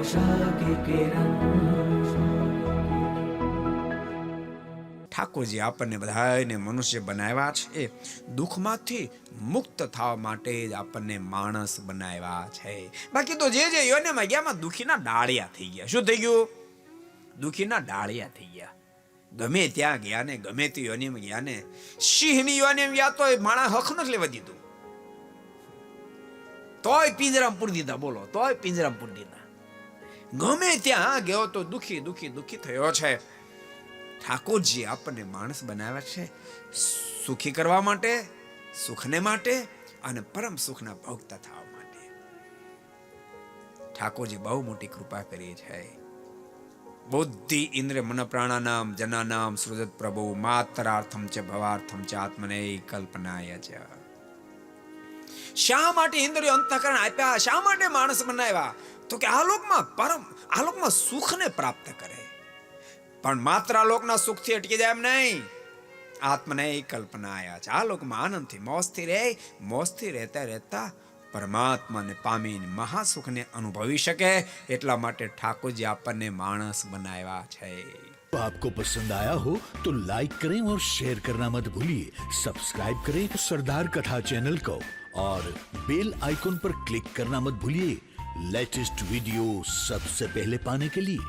आशा की किरण। ઠાકોરજી આપણને બધાને મનુષ્ય બનાવ્યા છે દુઃખમાંથી મુક્ત થવા માટે જ આપણને માણસ બનાવ્યા છે. બાકી તો જે યોનિમાં ગયામાં દુઃખીના ડાળિયા થઈ ગયા. શું થઈ ગયું? દુઃખીના ડાળિયા થઈ ગયા. ગમે ત્યાં ગયા ને ગમે તે યોનિમાં ગયા ને, સિંહની યોનિમાં ગયા તો માણસ હક નથી લેવા દીધું, તોય પિંજરામાં પૂરી દીધા. બોલો, તોય પિંજરામાં પૂરી દીધા. ગમે ત્યાં ગયો તો દુઃખી દુઃખી દુઃખી થયો છે. ઠાકોરજી આપણને માણસ બનાવ્યા છે સુખી કરવા માટે, સુખને માટે અને પરમ સુખના ભોગતા થવા માટે. ઠાકોરજી બહુ મોટી કૃપા કરી છે. બુદ્ધિ ઇન્દ્ર મન પ્રાણાનામ જનાનામ સૃજત પ્રભુ માતરાર્થમ ચ ભવાર્થમ ચ આત્મને કલ્પનાય ચ. શા માટે ઇન્દ્રિયો અંતઃકરણ આપ્યા? શા માટે માણસ બનાવ્યા? તો કે આલોકમાં સુખને પ્રાપ્ત કરે. પણ માત્ર લોકના સુખથી અટકી જાય એમ નહીં. આત્મને કલ્પના આયા છે. આ લોકમાં આનંદથી મોજથી રહે, મોજથી રહેતા રહેતા પરમાત્માને પામીને મહાસુખને અનુભવી શકે. એટલા માટે ઠાકોરજી આપણને માણસ બનાવ્યા છે. तो आपको पसंद आया हो तो लाइक करें और शेयर करना मत भूलिए. सब्सक्राइब करें सरदार कथा चैनल को और बेल आइकॉन पर क्लिक करना मत भूलिए लेटेस्ट वीडियो सबसे पहले पाने के लिए.